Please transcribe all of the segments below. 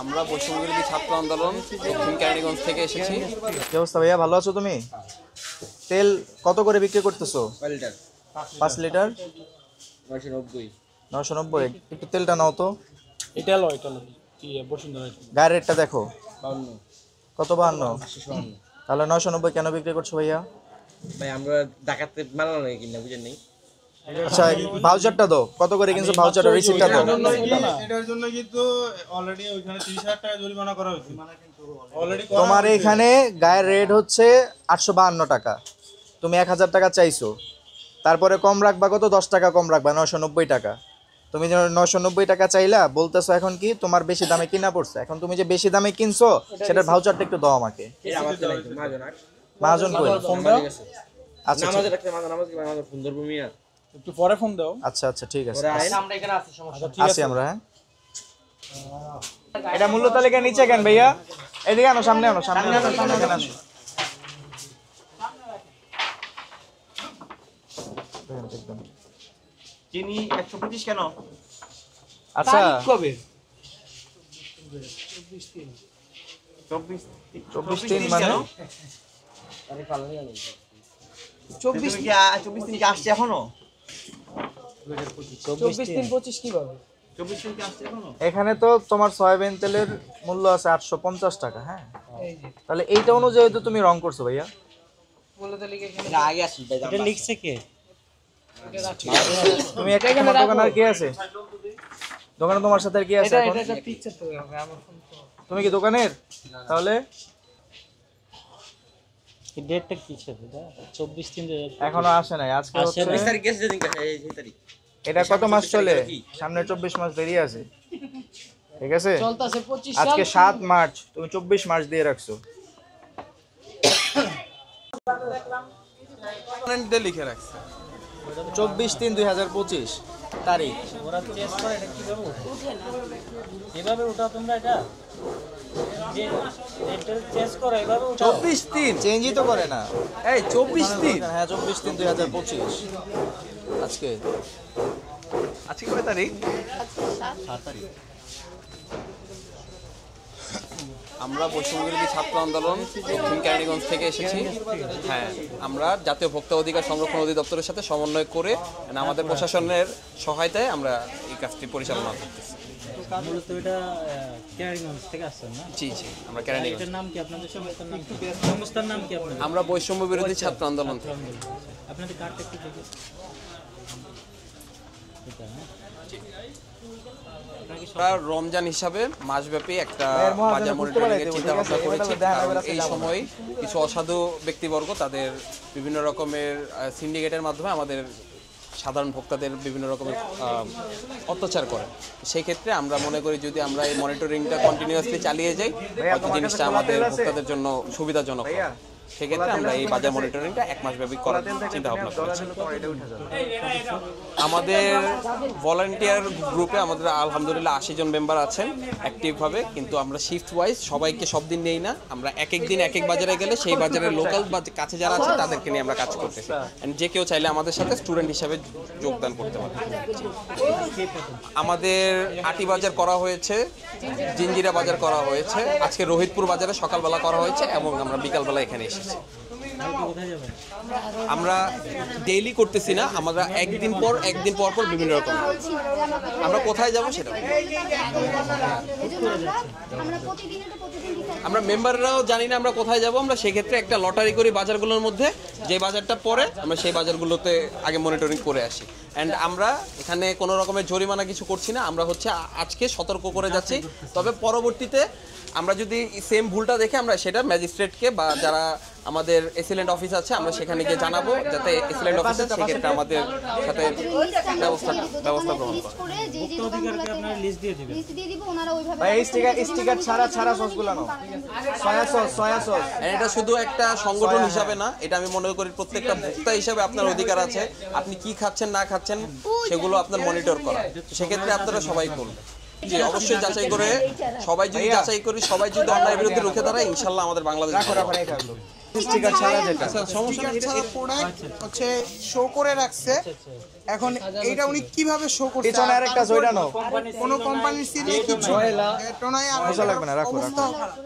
আমরা বৈষম্যবিরোধী ছাত্র আন্দোলন দক্ষিণ কেরানীগঞ্জ থেকে এসেছি। কি অবস্থা ভাইয়া, ভালো আছো তুমি? তেল কত করে বিক্রি করতেছো? 5 লিটার 990। একটু তেলটা নাও তো। এটা লো কি বসুন্ধরা গায়ের রেটটা দেখো। কত? 52। তাহলে 990 কেন বিক্রি করছো ভাইয়া? ভাই আমরা ডাকাতে মাল নাই কিনা বুঝেন নাই। আচ্ছা ভাউচারটা দাও, কত করে কিনছো ভাউচারের রিসিপ্টটা দাও। এটার জন্য কিন্তু অলরেডি ওইখানে 30,000 টাকা জরিমানা করা হয়েছে। অলরেডি তোমার এখানে গায়ের রেট হচ্ছে 852 টাকা, তুমি 1000 টাকা চাইছো, তারপরে কম রাখবা কত? 10 টাকা কম রাখবা, 990 টাকা। তুমি যে 990 টাকা চাইলা, বলতেছো এখন কি তোমার বেশি দামে কিনা পড়ছে। এখন তুমি যে বেশি দামে কিনছো সেটার ভাউচারটা একটু দাও আমাকে। মাহাজন কই? আচ্ছা নামাজে রাখতে নামাজ কি আমাদের সুন্দরবন মিয়া একটু পরে ফোন দাও। আচ্ছা আচ্ছা ঠিক আছে, আমরা এখানে আছি সমস্যা আছি আমরা। হ্যাঁ এটা মূল্য তালিকা নিচে কেন ভাইয়া? এদিকে আনো, সামনে আনো, সামনে আনো, সামনে আনো। চিনি 125 কেন? আচ্ছা কবে? 24/3 মানে 24 কি 24 দিন কি আসছে এখনো? 24/3/25 কিভাবে? 24 দিন কি আসছে এখনো? এখানে তো তোমার সয়াবিন তেলের মূল্য আছে 850 টাকা। হ্যাঁ তাহলে এইটা অনুযায়ী তো তুমি রং করছো ভাইয়া। এটা আগে আসি ভাই। এটা লিখছে কে? তুমি একা এখানে দোকান আর কে আছে? দোকানে তোমার সাথে আর কি আছে এখন? তুমি কি দোকানের? তাহলে এই ডেটটা কি ছিল এটা? 24/3/2025 এখনো আসে নাই। আজকে হচ্ছে 24 তারিখ গেছে যেদিন এই তারিখ। এটা কত মাস চলে? সামনে 24 মাস দেরি আছে, ঠিক আছে? চলতেছে 25 আজকে 7 মার্চ, তুমি 24 মার্চ দিয়ে রাখছো। ক্যালেন্ডারে লিখে রাখছে 24/3/2025 তারিখ। ওরা চেঞ্জ করে এটা কিভাবে ওঠে? এভাবে ওঠা তোমরা এটা যে ডেটটা চেঞ্জ করে এভাবে ওঠা? 24/3 চেঞ্জই তো করে না। এই 24/3। হ্যাঁ 24/3/2025 আজকে। আজকে কয় তারিখ? 7 তারিখ। আমরা বৈষম্যবিরোধী ছাত্র আন্দোলন দক্ষিণ কেরানীগঞ্জ থেকে এসেছি। হ্যাঁ, আমরা জাতীয় ভোক্তা অধিকার সংরক্ষণ অধিদপ্তরের সাথে সমন্বয় করে আমাদের প্রশাসনের সহায়তায় আমরা এই কাজটি পরিচালনা করতেছি। মূলত এটা কেরানীগঞ্জ থেকে আসছেন না? জি জি, আমরা কেরানীগঞ্জ। এটার নাম কি? আপনাদের সংস্থার নাম কি? সংস্থার নাম কি আপনাদের? আমরা বৈষম্যবিরোধী ছাত্র আন্দোলন থেকে। আপনাদের কার্ডটা একটু দেখি। এটা না? আমরা রমজান হিসাবে মাসব্যাপী একটা বাজার মনিটরিং এর চিন্তা ভাবনা করেছি। কারণ এই সময় কিছু অসাধু ব্যক্তিবর্গ তাদের বিভিন্ন রকমের সিন্ডিকেটের মাধ্যমে আমাদের সাধারণ ভোক্তাদের বিভিন্ন রকমের অত্যাচার করে। সেই ক্ষেত্রে আমরা মনে করি যদি আমরা এই মনিটরিংটা কন্টিনিউয়াসলি চালিয়ে যাই, হয়তো জিনিসটা আমাদের ভোক্তাদের জন্য সুবিধাজনক হবে। সেক্ষেত্রে আমরা এই বাজার মনিটরিংটা 1 মাস ব্যাপী করার চিন্তা ভাবনা করেছি। আমাদের ভলান্টিয়ার গ্রুপে আমাদের আলহামদুলিল্লাহ 80 জন মেম্বার আছেন অ্যাক্টিভভাবে, কিন্তু আমরা শিফট ওয়াইজ সবাইকে সব দিন নেই না। আমরা এক এক দিন এক এক বাজারে গেলে সেই বাজারের লোকাল বা কাছে যারা আছে তাদেরকে নিয়ে আমরা কাজ করতেছি। যে কেউ চাইলে আমাদের সাথে স্টুডেন্ট হিসাবে যোগদান করতে পারে। আমাদের আটি বাজার করা হয়েছে, জিঞ্জিরা বাজার করা হয়েছে, আজকে রোহিতপুর বাজারে সকালবেলা করা হয়েছে এবং আমরা বিকালবেলা এখানে এসেছি। আমরা ডেইলি করতেছি না, আমরা একদিন পর পর বিভিন্ন রকম। আমরা কোথায় যাব সেটা আমরা মেম্বাররাও জানি না আমরা কোথায় যাব। আমরা সেক্ষেত্রে একটা লটারি করি বাজারগুলোর মধ্যে, যে বাজারটা পরে আমরা সেই বাজারগুলোতে আগে মনিটরিং করে আসি। অ্যান্ড আমরা এখানে কোনো রকমের জরিমানা কিছু করছি না, আমরা হচ্ছে আজকে সতর্ক করে যাচ্ছি। তবে পরবর্তীতে আমরা যদি সেম ভুলটা দেখে আমরা সেটা ম্যাজিস্ট্রেটকে বা যারা আমাদের এসিলেন্ট অফিস আছে আমরা সেখানে গিয়ে জানাবো, যাতে এসিলেন্ট অফিসার সেক্ষেত্রে আমাদের সাথে ব্যবস্থা গ্রহণ করে। আপনারা লিস্ট দিয়ে দিবেন। ভাই এই স্টিকার ছাড়া সসগুলো নাও। Soya sauce. এটা শুধু একটা সংগঠন হিসাবে না, এটা আমি মনে করি প্রত্যেকটা ভোক্তা হিসাবে আপনার অধিকার আছে। আপনি কি খাচ্ছেন না খাচ্ছেন সেগুলো আপনার মনিটর করা, সেক্ষেত্রে আপনারা সবাই করুন। জি অবশ্যই যাচাই করে, সবাই যদি যাচাই করি, সবাই যদি অন্যায়ের বিরুদ্ধে রুখে দাঁড়ায়, ইনশাল্লাহ আমাদের বাংলাদেশ স্টিকার ছাড়া যেটা আচ্ছা সমস্যা স্টিকার নেই, ছাড়া প্রোডাক্ট হচ্ছে শো করে রাখছে। এখন এটা উনি কিভাবে শো করছে? পিছনে আরেকটা আছে, ওইটা নাও। কোনো কোম্পানির সিলে কিছু এটা নয়, আর মজা লাগবে না, রাখো, অবস্থাও খারাপ।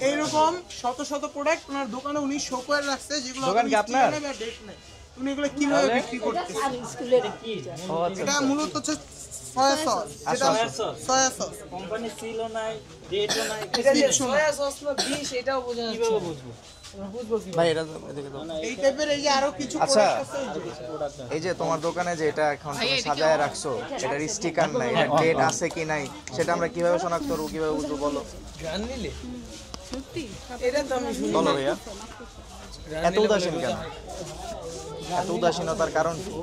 এইরকম শত শত প্রোডাক্ট ওনার দোকানে উনি শো করে রাখছে, যেগুলো দোকান কি আপনার? ডেট নেই। উনি এগুলো কিভাবে বিক্রি করতেছে? এটা মূলত হচ্ছে সয়া সস, যেটা সয়া সস। কোম্পানি সিলও নাই, ডেটও নাই, এটা যে কিচ্ছু না। সয়া সস না বিষ এটাও বোঝা যাচ্ছে কিভাবে না। বুঝবো? আমরা বুঝবো কি? ভাই এটা এদিকে দাও। এই টাইপের এই যে আরো কিছু আচ্ছা। প্রোডাক্ট আছে। এই যে তোমার দোকানে যে এটা এখন তুমি সাজায় রাখছো, এটার স্টিকার নাই, এটা ডেট আছে কি নাই, সেটা আমরা কিভাবে শনাক্ত করবো, কিভাবে বুঝবো বলো? গান নিলে এটা তো আমি শুনি। বলো ভাইয়া, এত উদাসীন কেন? এত উদাসীনতার কারণ কি?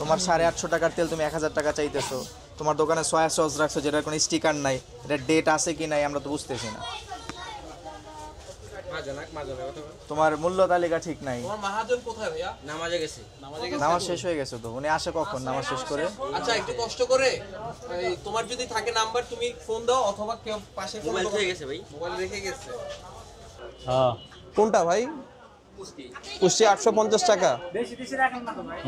তোমার 850 টাকার তেল তুমি 1000 টাকা চাইতেছো, তোমার দোকানে সয়া সস রাখছো যেটার কোনো স্টিকার নাই, এটা ডেট আছে কি নাই আমরা তো বুঝতেছি না। তোমার মূল্য তালিকা ঠিক নাই। তোমার মহাজন কোথায় ভাইয়া? নামাজে গেছে। নামাজ শেষ হয়ে গেছে তো, উনি আসে কখন নামাজ শেষ করে? আচ্ছা একটু কষ্ট করে এই তোমার যদি থাকে নাম্বার তুমি ফোন দাও, অথবা কেউ পাশে মোবাইল থেকে গেছে ভাই। মোবাইল রেখে গেছে। হ্যাঁ কোনটা ভাই? পুষ্টি 850 টাকা। বেশি বেশি রাখেন না তো ভাই।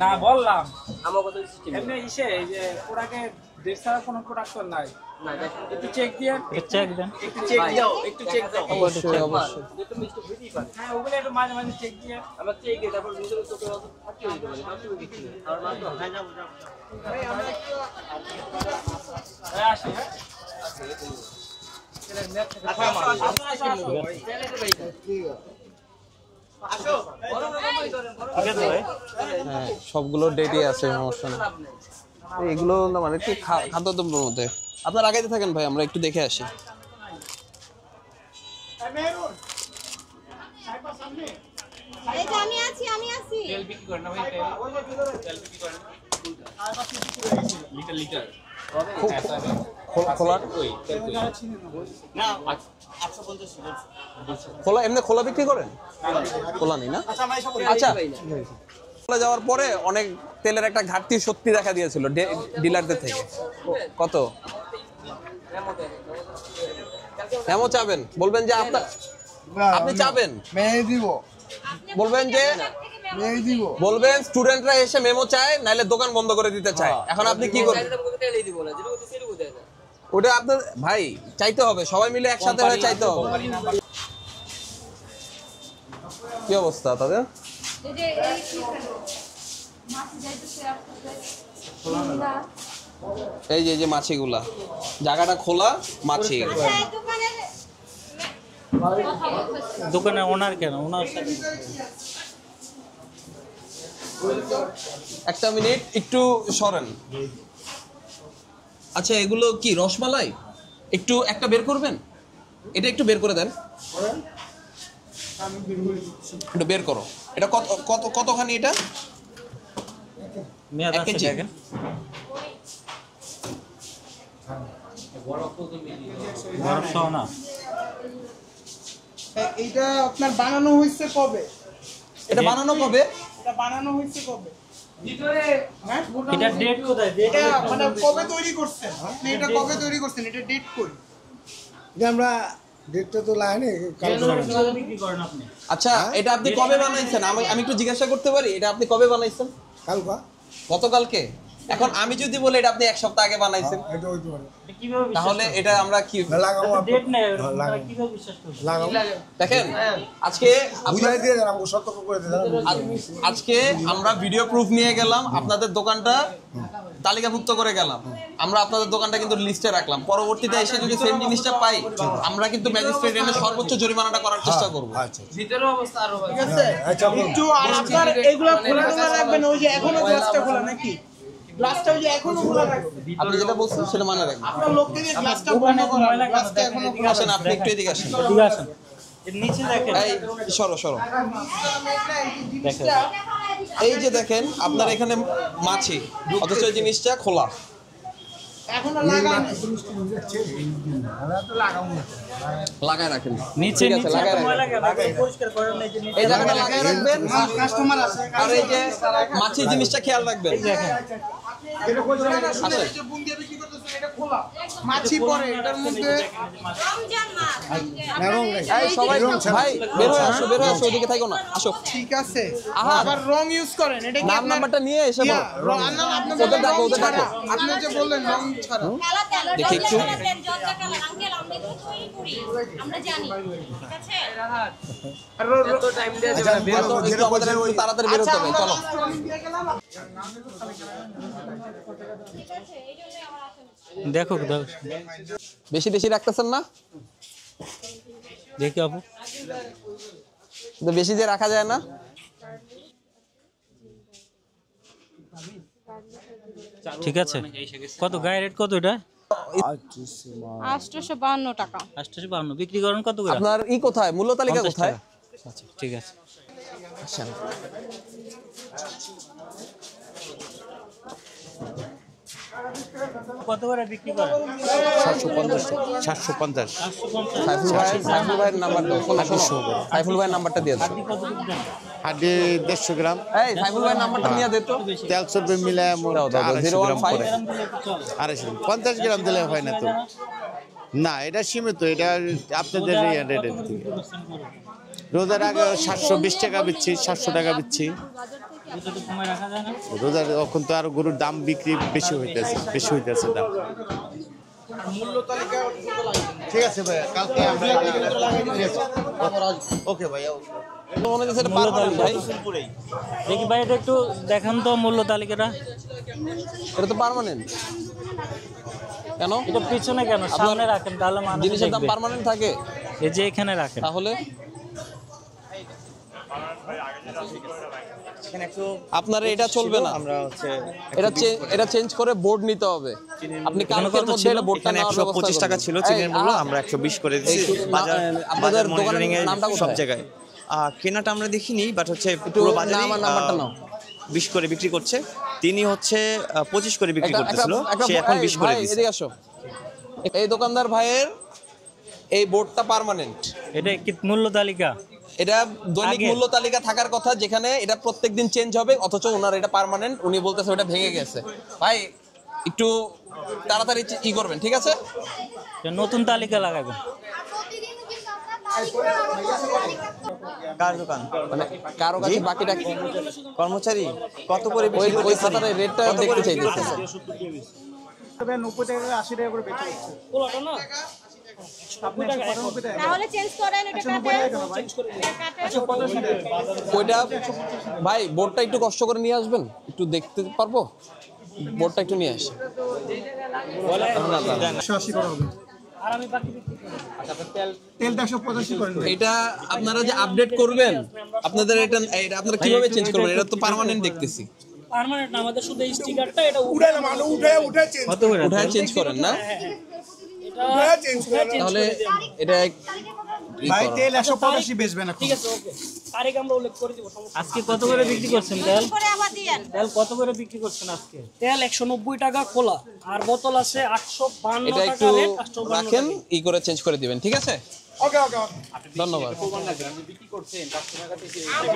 না বললাম আমার কথা সিস্টেম এমনি ইসে এই যে ওটাকে ডেট ছাড়া কোনো প্রোডাক্ট নাই। না একটু চেক দিয়ে চেক দেন, একটু চেক দাও, একটু চেক দাও। অবশ্যই অবশ্যই। যেটা মিস্টেক হইতেই পারে। হ্যাঁ ওগুলো একটু মাঝে মাঝে চেক দিয়ে আমরা চেক দিই, তারপর নিজের চোখে ফাটিয়ে দিতে পারি। ফাটিয়ে দিচ্ছি না। আর না তো হ্যাঁ যাবো যাবো। আসি হ্যাঁ। হ্যাঁ সবগুলো ডেটই আছে, সমস্যা নেই। এগুলো না মানে কি খাদ্যদ্রব্যের মধ্যে। আপনার আগাইতে থাকেন ভাই, আমরা একটু দেখে আসি। এই যে আমি আছি তেল বিক্রি করেন না ভাই? তেল বিক্রি করেন লিটার লিটার খোলা খোলা এমনি খোলা বিক্রি করেন? খোলা নেই না? আচ্ছা খোলা যাওয়ার পরে অনেক তেলের একটা ঘাটতি সত্যি দেখা দিয়েছিল ডিলারদের থেকে। কত এমন চাবেন? বলবেন যে আপনার আপনি চাবেন মেয়ে দিব, বলবেন যে মেয়ে দিব। বলবেন স্টুডেন্টরা এসে মেমো চায়, নাইলে দোকান বন্ধ করে দিতে চায়। এখন আপনি কি করবেন? ওটা আপনার ভাই চাইতে হবে, সবাই মিলে একসাথে হয়ে চাইতে হবে। কি অবস্থা তাদের? এই যে এই কি মাছ যাইতেছে আপনাদের এই যে মাছিগুলা, জায়গাটা খোলা, মাছি। আচ্ছা এই দোকানের দোকানে ওনার কেন? ওনার একটা মিনিট একটু সরেন। আচ্ছা এগুলো কি রসমালাই? একটু একটা বের করবেন, এটা একটু বের করে দেন, একটু বের করো। এটা কত কত কতখানি? এটা মেয়াদ 1 আছে কেজি। দেখেন। বরফ সহ না? এইটা আপনার বানানো হয়েছে কবে? এটা বানানো কবে? এটা বানানো হয়েছে কবে? হ্যাঁ? এটা ডেট কোথায়? ডেট এটা মানে কবে তৈরি করছেন আপনি? এটা কবে তৈরি করছেন? এটা ডেট কই? আমরা ডেটটা তো লাইনে বিক্রি করেন আপনি? আচ্ছা এটা আপনি কবে বানাইছেন? আমি একটু জিজ্ঞাসা করতে পারি, এটা আপনি কবে বানাইছেন? কালকা গতকালকে? এখন আমি যদি বলি এটা আপনি 1 সপ্তাহ আগে বানাইছেন, এটা হইতে পারে। এটা কিভাবে বিশ্বাস তাহলে এটা আমরা কি লাগাবো ডেট নেই ওরকম, তারা কিভাবে বিশ্বাস করবে? লাগাবো দেখেন? আজকে বুঝাই দিয়ে দেন, আমাকে সতর্ক করে দেন। আজকে আমরা ভিডিও প্রুফ নিয়ে গেলাম, আপনাদের দোকানটা তালিকাভুক্ত করে গেলাম, আমরা আপনাদের দোকানটা কিন্তু লিস্টে রাখলাম। পরবর্তীতে এসে যদি সেম জিনিসটা পাই, আমরা কিন্তু ম্যাজিস্ট্রেট এনে সর্বোচ্চ জরিমানাটা করার চেষ্টা করব। আচ্ছা ভিতরের অবস্থা আরো ভালো। ঠিক আছে? আচ্ছা একটু আর আপনার এগুলো খোলা খোলা রাখবেন, ওই যে এখনো গ্লাসটা খোলা নাকি? গ্লাসটা ওই যে এখনো খোলা রাখবেন। আপনি যেটা বলছেন সেটা মনে রাখবেন। আপনার লোক থেকে গ্লাসটা বন্ধ করান, গ্লাসটা এখনো খোলা আসেন আপনি একটু এদিকে আসেন। ঠিক আছে, এর নিচে দেখেন। এই সরো সরো। দেখেন এই যে দেখেন আপনার এখানে মাছি, অথচ এই জিনিসটা খোলা। এখনো লাগায় নাই। লাগায় রাখেন, নিচে ঠিক আছে, নিচে লাগায় এত ময়লা রাখেন। কেন? পরিষ্কার করেন না, এই যে নিচে এই জায়গাটা লাগায় রাখবেন, কাস্টমার আছে। আর এই যে মাছি জিনিসটা খেয়াল রাখবেন। দেখেন এটা কই জায়গায় আসেন। বুন দিয়ে বিক্রি করতেছে? মাছি পড়ে এটার মধ্যে। এই সবাই ভাই বের হয়ে আসো ওদিকে থাকো না, আসো। ঠিক আছে, আবার রং ইউজ করেন, এটা কি নাম আপনার নাম্বারটা নিয়ে এসে বলো। ওদের ডাকো, ওদের ডাকো। আপনি যে বললেন রং ছাড়া, দেখি একটু একটু আমাদের একটু তাড়াতাড়ি বের হতে হবে, চলো। দেখো বেশি বেশি রাখতেছেন না? দেখি আপু, তো বেশি যে রাখা যায় না। ঠিক আছে। কত গায়ে রেট কত এটা? 852 টাকা। 852 বিক্রি করেন কত করে? আপনার ই কোথায়, মূল্য তালিকা 50 কোথায়? টাকা। আচ্ছা ঠিক আছে। কত করে বিক্রি করেন? 750 750 সাইফুল ভাইয়ের নাম্বার দাও, সাইফুল ভাইয়ের নাম্বারটা দিয়ে দাও। কত করে দেন? হাড্ডি 150 গ্রাম এই সাইফুল ভাইয়ের নাম্বারটা নিয়ে দে তো। 300 রুপয়ে মিলে মোট দাও, 250 গ্রাম 015 পড়ে। 250 50 গ্রাম দিলে হয় না তো। না, এটা সীমিত, এটা আপনাদের রেটের থেকে। রোজার আগে 720 টাকা বিচ্ছি, 700 টাকা বিচ্ছি। এটা তো কমায় রাখা যায় না? রোজার এখন তো আরো গরুর দাম বিক্রি বেশি হইতেছে দাম। ঠিক আছে ভাইয়া, কালকে আমরা ওকে ভাইয়া। মনে হচ্ছে এটা পারমানেন্ট ভাই। দেখি ভাই এটা একটু দেখান তো মূল্য তালিকাটা। এটা তো পার্মানেন্ট। কেন এটা পিছনে কেন, সামনে রাখেন তাহলে মানুষ জিনিসের দাম দেখবে। পার্মানেন্ট থাকে? এই যে এখানে রাখেন তাহলে আপনার এটা চলবে না, আমরা হচ্ছে এটা চেঞ্জ করে বোর্ড নিতে হবে। আপনি কালকের মধ্যে এটা বোর্ডটা নেওয়ার ব্যবস্থা 125 টাকা ছিল চিনির মূল্য, আমরা 120 করে দিয়েছি। আপনাদের দোকানের নামটা সব কোথায়? জায়গায় কেনাটা আমরা দেখিনি, বাট হচ্ছে পুরো বাজারে নাম আর নাম্বারটা নাও। 20 করে বিক্রি করছে, তিনি হচ্ছে 25 করে বিক্রি করতেছিল, একটা সে এখন 20 করে ভাই, দিয়েছে। এদিকে আসো। এই দোকানদার ভাইয়ের এই বোর্ডটা পার্মানেন্ট। এটা কি মূল্য তালিকা? এটা দৈনিক আগের। মূল্য তালিকা থাকার কথা, যেখানে এটা প্রত্যেকদিন চেঞ্জ হবে, অথচ ওনার এটা পার্মানেন্ট। উনি বলতেছে ওটা ভেঙে গেছে। ভাই একটু তাড়াতাড়ি ই করবেন, ঠিক আছে? এটা নতুন তালিকা লাগাবেন। কার দোকান? মানে কারো কাছে বাকিটা কি? কর্মচারী কত করে ওই বিক্রি ওই করতেছে? খাতার রেটটা দেখতে চাইতেছে। 90 টাকা 80 টাকা করে বেচা হচ্ছে। তাহলে চেঞ্জ করেন, এটা ওইটা ভাই বোর্ডটা একটু কষ্ট করে নিয়ে আসবেন, একটু দেখতে পারবো? বোর্ডটা একটু নিয়ে আসি। 180 করা হবে। তেলটা 185 করেন। এটা আপনারা যে আপডেট করবেন, আপনাদের এটা আপনারা কিভাবে চেঞ্জ করবেন? এটা তো পার্মানেন্ট দেখতেছি। পার্মানেন্ট না, আমাদের শুধু এই স্টিকারটা এটা কত করে? উঠায় চেঞ্জ করেন না? তাহলে এটা ভাই তেল 185 বেচবেন এখন। ঠিক আছে, ওকে, তারিখ আমরা উল্লেখ করে দিব। আজকে কত করে বিক্রি করছেন তেল? করে আবার দিয়েন। তেল কত করে বিক্রি করছেন আজকে? তেল 190 টাকা খোলা, আর বোতল আছে 852 এটা টাকা একটু রেট, 852 রাখেন, টাকা। ই করে চেঞ্জ করে দিবেন, ঠিক আছে? ওকে ওকে ধন্যবাদ।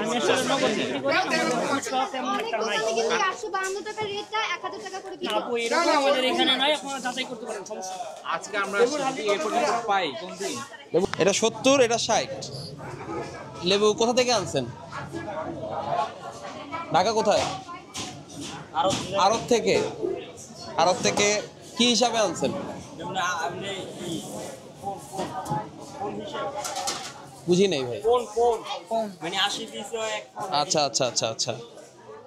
আমি আসলে নগদ বিক্রি করি, আমাদের খুচরা তেমন একটা নাই। 852 টাকা রেটটা 1000 টাকা করে দিবেন। আপু এরকম আমাদের এখানে নাই, আপনারা যাচাই করতে পারেন, সমস্যা নেই। আজকে আমরা এ পর্যন্ত পাই কোনদিন? এটা 70, এটা 60। লেবু কোথা থেকে আনছেন? ঢাকা কোথায়? আড়ত থেকে। আড়ত থেকে কি হিসাবে আনছেন? বুঝি নাই ভাই। কোন মানে 80 পিস এক আচ্ছা আচ্ছা আচ্ছা আচ্ছা,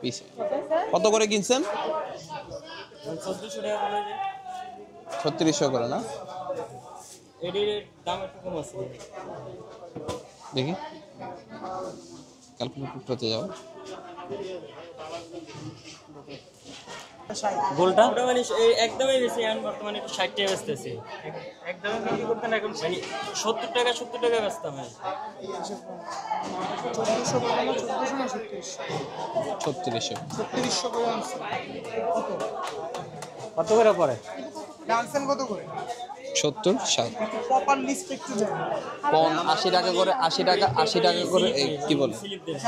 পিস কত করে কিনছেন? 1400 টাকা করে যে 3600 করে না? এটির দাম একটু কম আছে। দেখি ক্যালকুলেটর করতে যাও। গোলটা ওটা মানে এই একদমই বেশি, এখন বর্তমানে একটু 60 টাকা বেচতেছি। একদমই বিক্রি করতেন এখন মানে 70 টাকা বেচতাম। 3600 করে আনছে। কত করে পড়ে? ডান্সেন কত করে? 70 60 প্রপার লিস্ট একটু জানেন। 80 টাকা করে, 80 টাকা করে। এই কি বলে?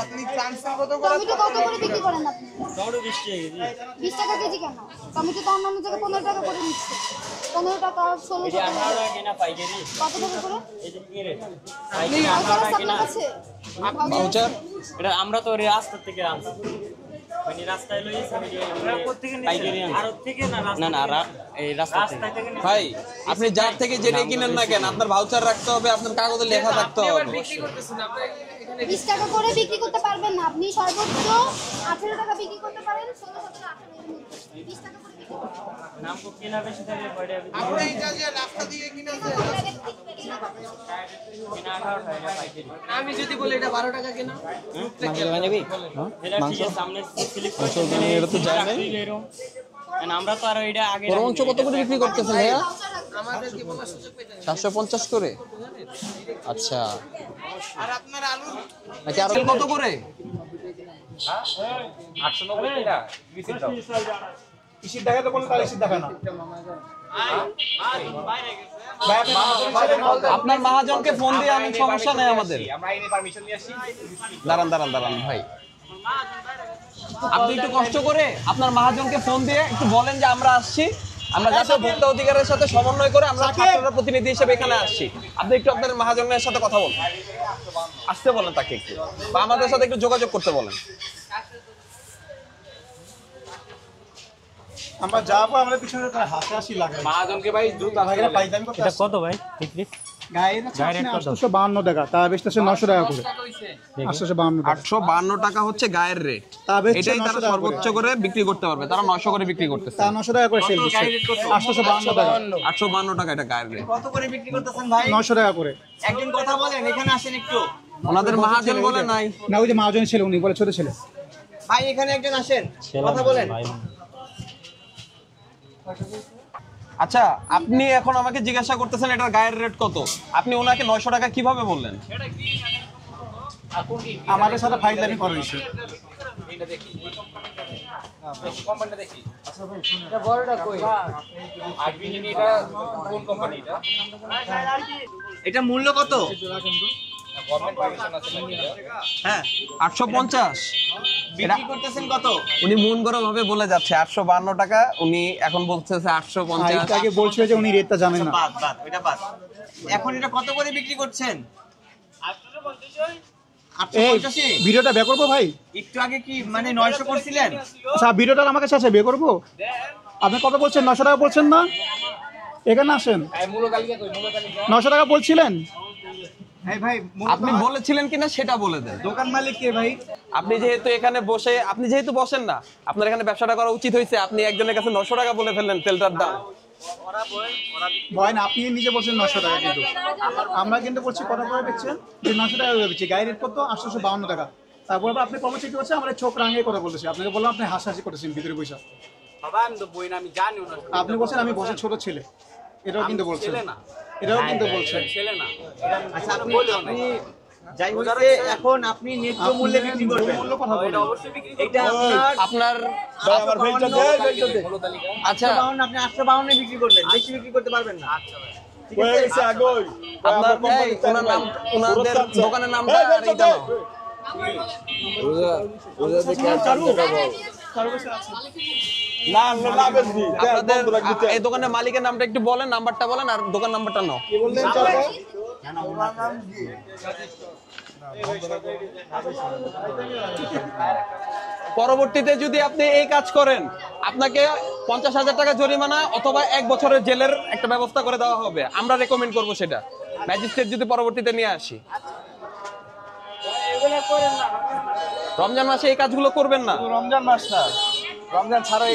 আপনি ডান্সেন কত করে? টমেটো কত করে বিক্রি করেন আপনি? টমেটো 20 টাকা কেজি। 20 টাকা কেজি কেন? টমেটো তো অন্যান্য জায়গায় 15 টাকা করে নিচ্ছে। 15 টাকা 16 এটা টাকা 18 টাকা কিনা পাইকারি কত টাকা করে এই যে কি রেট পাইকারি 18 টাকা কিনা ভাউচার এটা আমরা তো রাস্তা থেকে আনছি মানে রাস্তায় লইছি আমরা কোত্থেকে নিছি পাইকারি আর থেকে না না এই রাস্তা থেকে ভাই আপনি যার থেকে যেটা কিনেন না কেন আপনার ভাউচার রাখতে হবে, আপনার কাগজে লেখা থাকতে হবে। 20 টাকা করে বিক্রি করতে পারবেন না, আপনি সর্বোচ্চ 18 টাকা বিক্রি করতে পারেন, 16 17 18 এর মধ্যে 20 টাকা করে বিক্রি করতে পারেন। নাম কো কিনা বেশি থাকে পড়ে আমরা এটা যে রাস্তা দিয়ে কিনে আছে কিনা 18 টাকা পাইকারি আমি যদি বলি এটা 12 টাকা কেনা এটা ঠিক আছে সামনে স্লিপ করতে এটা তো যায় নাই। আমরা তো আর এটা আগে পরমাংশ কত করে বিক্রি করতেছেন ভাইয়া? আমাদের কি বলার সুযোগ পেতে 750 করে। আচ্ছা, আর আপনার আলু নাকি আরো কত করে? আপনার মহাজনকে ফোন দিয়ে আমি, সমস্যা নাই আমাদের। দাঁড়ান ভাই, আপনি একটু কষ্ট করে আপনার মহাজনকে ফোন দিয়ে একটু বলেন যে আমরা আসছি, আমরা যাতে ভোক্তা অধিকারের সাথে সমন্বয় করে আমরা ছাত্ররা প্রতিনিধি হিসেবে এখানে আসছি। আপনি একটু আপনার মহাজনের সাথে কথা বলুন, আসতে বলেন তাকে একটু, বা আমাদের সাথে একটু যোগাযোগ করতে বলেন। আমরা যাবো, আমরা পিছনে হাসি লাগে মহাজনকে ভাই দ্রুত এটা কত ভাই বিক্রি গায়ের 852 টাকা, তা বেচতেছে 900 টাকা করে। 852 টাকা হচ্ছে গায়ের রেট, এটাই তারা সর্বোচ্চ করে বিক্রি করতে পারবে, তারা 900 করে বিক্রি করতেছে। তা 900 টাকা করে সেল দিচ্ছে। 852 টাকা, 852 টাকা এটা গায়ের রেট। কত করে বিক্রি করতেছেন ভাই? 900 টাকা করে। একদিন কথা বলেন, এখানে আসেন একটু। ওনাদের মহাজন বলে নাই না, ওই যে মহাজন ছিল, উনি বলে ছোট ছেলে। ভাই এখানে একজন আসেন, কথা বলেন। আচ্ছা, আপনি এখন আমাকে জিজ্ঞাসা করতেছেন এটার গায়ের রেট কত, আপনি ওনাকে 900 টাকা কিভাবে বললেন? আমাদের সাথে ফাইজলামি করে দিচ্ছে। এটা মূল্য কত? হ্যাঁ 850 বিক্রি করতেছেন কত? উনি মন গড়া ভাবে বলে যাচ্ছে 852 টাকা, উনি এখন বলতেছে 850। আগে বলছিল যে উনি রেটটা জানেন না। বাদ ওটা বাদ। এখন এটা কত করে বিক্রি করছেন? এই 850। ভিডিওটা বের করবো ভাই? একটু আগে কি মানে 900 করছিলেন? আচ্ছা, ভিডিওটা আমার কাছে আছে, বের করবো? আপনি কত বলছেন? 900 টাকা বলছেন না? এখানে আসেন। 900 টাকা বলছিলেন? ভাই আপনি বলেছিলেন কিনা সেটা বলে দেন। দোকান মালিক কে ভাই? আপনি যেহেতু এখানে বসে, আপনি যেহেতু বসেন না, আপনার এখানে ব্যবসাটা করা উচিত হয়েছে। আপনি একজনের কাছে 900 টাকা বলে ফেললেন তেলটার দাম। ভয় না, আপনি নিজে বলছেন 900 টাকা, কিন্তু আমরা কিন্তু বলছি কত করে বেচছেন, যে 900 টাকা বেচছি। গায়ের রেট কত? 852 টাকা। তারপর আপনি কর্মচারী কি হচ্ছে, আমরা চোখ রাঙিয়ে কথা বলতেছি। আপনাকে বললাম, আপনি হাসাহাসি করতেছেন ভিতরে বসে। আপনি বলছেন আমি বসে ছোট ছেলে, এটাও কিন্তু বলছেন, এটাও কিন্তু বলছেন। আচ্ছা আপনি যাই হইছে, এখন আপনি ন্যায্য মূল্যে বিক্রি করবেন। মূল্য কথা বলেন। এটা আপনার আচ্ছা, আপনি 852 বিক্রি করবেন, বেশি বিক্রি করতে পারবেন না। আপনার এই ওনার নাম, ওনাদের দোকানের নামটা আর এইটা নাও। আপনাদের এই দোকানের মালিকের নামটা একটু বলেন, নাম্বারটা বলেন, আর দোকান নাম্বারটা নাও। পরবর্তীতে যদি আপনি এই কাজ করেন, আপনাকে 50,000 টাকা জরিমানা অথবা 1 বছরের জেলের একটা ব্যবস্থা করে দেওয়া হবে। আমরা রেকমেন্ড করবো সেটা, ম্যাজিস্ট্রেট যদি পরবর্তীতে নিয়ে আসি। রমজান মাসে এই কাজগুলো করবেন না। রমজান মাস না, রমজান ছাড়া